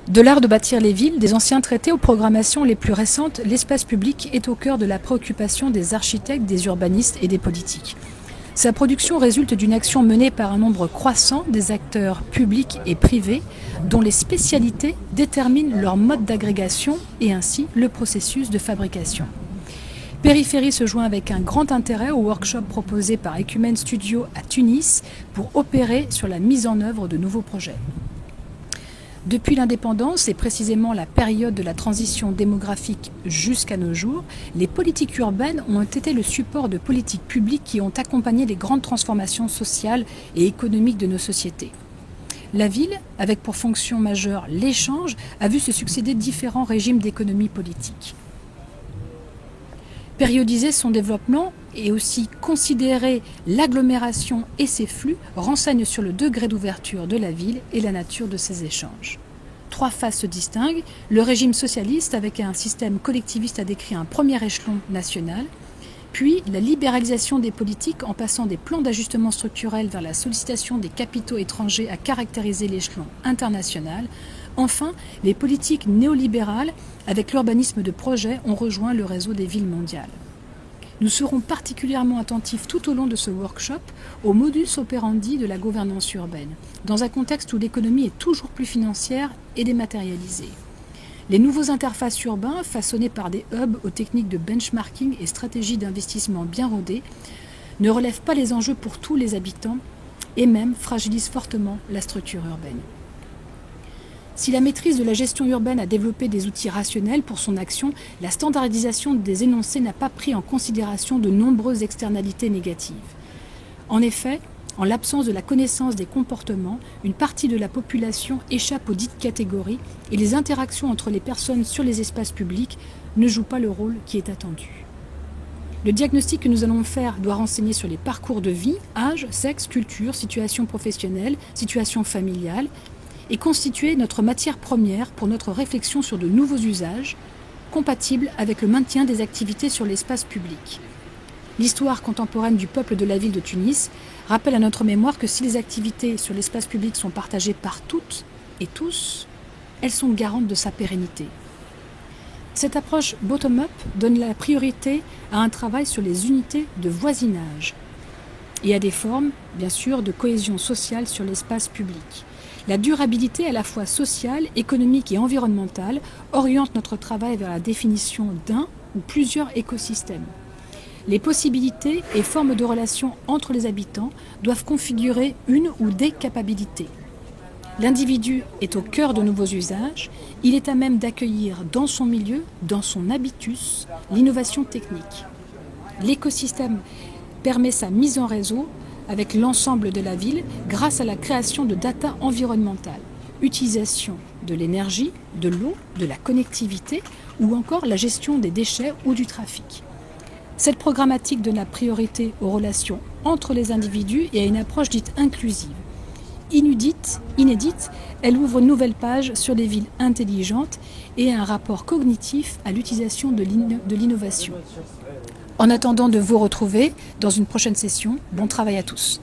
De l'art de bâtir les villes, des anciens traités aux programmations les plus récentes, l'espace public est au cœur de la préoccupation des architectes, des urbanistes et des politiques. Sa production résulte d'une action menée par un nombre croissant des acteurs publics et privés dont les spécialités déterminent leur mode d'agrégation et ainsi le processus de fabrication. Périphérie se joint avec un grand intérêt au workshop proposé par Ecumen Studio à Tunis pour opérer sur la mise en œuvre de nouveaux projets. Depuis l'indépendance et précisément la période de la transition démographique jusqu'à nos jours, les politiques urbaines ont été le support de politiques publiques qui ont accompagné les grandes transformations sociales et économiques de nos sociétés. La ville, avec pour fonction majeure l'échange, a vu se succéder différents régimes d'économie politique. Périodiser son développement et aussi considérer l'agglomération et ses flux renseigne sur le degré d'ouverture de la ville et la nature de ses échanges. Trois phases se distinguent. Le régime socialiste, avec un système collectiviste, a décrit un premier échelon national, puis la libéralisation des politiques en passant des plans d'ajustement structurel vers la sollicitation des capitaux étrangers a caractérisé l'échelon international. Enfin, les politiques néolibérales, avec l'urbanisme de projet, ont rejoint le réseau des villes mondiales. Nous serons particulièrement attentifs tout au long de ce workshop au modus operandi de la gouvernance urbaine, dans un contexte où l'économie est toujours plus financière et dématérialisée. Les nouveaux interfaces urbains, façonnés par des hubs aux techniques de benchmarking et stratégies d'investissement bien rodées, ne relèvent pas les enjeux pour tous les habitants et même fragilisent fortement la structure urbaine. Si la maîtrise de la gestion urbaine a développé des outils rationnels pour son action, la standardisation des énoncés n'a pas pris en considération de nombreuses externalités négatives. En effet, en l'absence de la connaissance des comportements, une partie de la population échappe aux dites catégories et les interactions entre les personnes sur les espaces publics ne jouent pas le rôle qui est attendu. Le diagnostic que nous allons faire doit renseigner sur les parcours de vie, âge, sexe, culture, situation professionnelle, situation familiale, et constituer notre matière première pour notre réflexion sur de nouveaux usages, compatibles avec le maintien des activités sur l'espace public. L'histoire contemporaine du peuple de la ville de Tunis rappelle à notre mémoire que si les activités sur l'espace public sont partagées par toutes et tous, elles sont garantes de sa pérennité. Cette approche bottom-up donne la priorité à un travail sur les unités de voisinage et à des formes, bien sûr, de cohésion sociale sur l'espace public. La durabilité à la fois sociale, économique et environnementale oriente notre travail vers la définition d'un ou plusieurs écosystèmes. Les possibilités et formes de relations entre les habitants doivent configurer une ou des capacités. L'individu est au cœur de nouveaux usages, il est à même d'accueillir dans son milieu, dans son habitus, l'innovation technique. L'écosystème permet sa mise en réseau avec l'ensemble de la ville grâce à la création de data environnementales, utilisation de l'énergie, de l'eau, de la connectivité ou encore la gestion des déchets ou du trafic. Cette programmatique donne la priorité aux relations entre les individus et à une approche dite inclusive. Inédite, elle ouvre une nouvelle page sur les villes intelligentes et un rapport cognitif à l'utilisation de l'innovation. En attendant de vous retrouver dans une prochaine session, bon travail à tous.